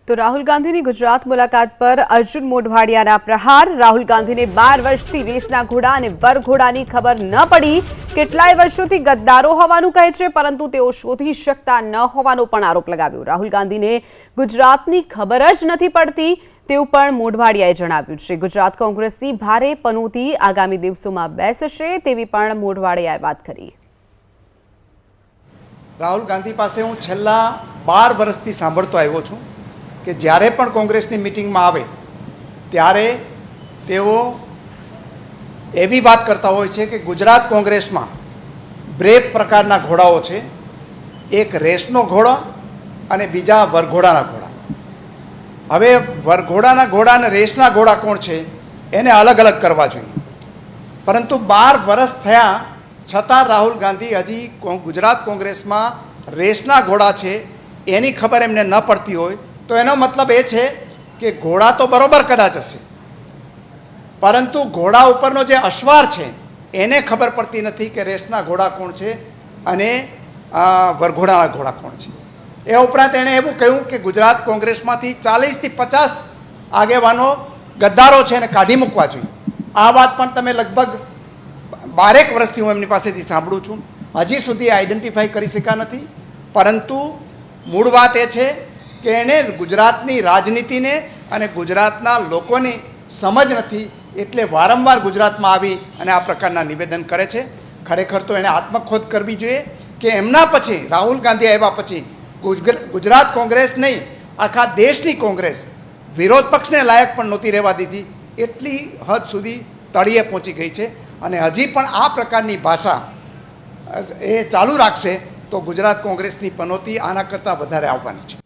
તો રાહુલ ગાંધીની ગુજરાત મુલાકાત પર અર્જુન મોઢવાડિયાના પ્રહાર। રાહુલ ગાંધીને 12 વર્ષથી રેસના ઘોડા અને વરઘોડાની ખબર ન પડી। કેટલાય વર્ષોથી ગદ્દારો હોવાનું કહે છે, પરંતુ તેઓ શોધી શકતા ન હોવાનો પણ આરોપ લગાવ્યો। રાહુલ ગાંધીને ગુજરાતની ખબર જ નથી પડતી તેવું પણ મોઢવાડિયાએ જણાવ્યું છે। ગુજરાત કોંગ્રેસની ભારે પનોતી આગામી દિવસોમાં બેસશે તેવી પણ મોઢવાડિયાએ વાત કરી। રાહુલ ગાંધી પાસે હું છેલ્લા 12 વર્ષથી સાંભળતો આવ્યો છું કે જ્યારે પણ કોંગ્રેસની મિટિંગમાં આવે ત્યારે તેઓ એવી વાત કરતા હોય છે કે ગુજરાત કોંગ્રેસમાં બે પ્રકારના ઘોડાઓ છે, એક રેસનો ઘોડો અને બીજા વરઘોડાના ઘોડા। હવે વરઘોડાના ઘોડા અને રેસના ઘોડા કોણ છે એને અલગ અલગ કરવા જોઈએ, પરંતુ 12 વર્ષ થયા છતાં રાહુલ ગાંધી હજી ગુજરાત કોંગ્રેસમાં રેસના ઘોડા છે એની ખબર એમને ન પડતી હોય તો એનો મતલબ એ છે કે ઘોડા તો બરોબર કદાચ હશે, પરંતુ ઘોડા ઉપરનો જે અશ્વાર છે એને ખબર પડતી નથી કે રેસના ઘોડા કોણ છે અને વરઘોડાના ઘોડા કોણ છે। એ ઉપરાંત એણે એવું કહ્યું કે ગુજરાત કોંગ્રેસમાંથી 40થી 50 આગેવાનો ગદ્દારો છે એને કાઢી મૂકવા જોઈએ। આ વાત પણ તમે લગભગ 12 વર્ષથી હું એમની પાસેથી સાંભળું છું, હજી સુધી આઈડેન્ટિફાઈ કરી શક્યા નથી। પરંતુ મૂળ વાત એ છે કે એણે ગુજરાતની રાજનીતિને અને ગુજરાતના લોકોની સમજ નથી, એટલે વારંવાર ગુજરાતમાં આવી અને આ પ્રકારના નિવેદન કરે છે। ખરેખર તો એણે આત્મખોદ કરવી જોઈએ કે એમના પછી રાહુલ ગાંધી આવ્યા પછી ગુજરાત કોંગ્રેસ નહીં, આખા દેશની કોંગ્રેસ વિરોધ પક્ષને લાયક પણ નહોતી રહેવા દીધી, એટલી હદ સુધી તળિયે પહોંચી ગઈ છે। અને હજી પણ આ પ્રકારની ભાષા એ ચાલુ રાખશે તો ગુજરાત કોંગ્રેસની પનોતી આના કરતાં વધારે આવવાની છે।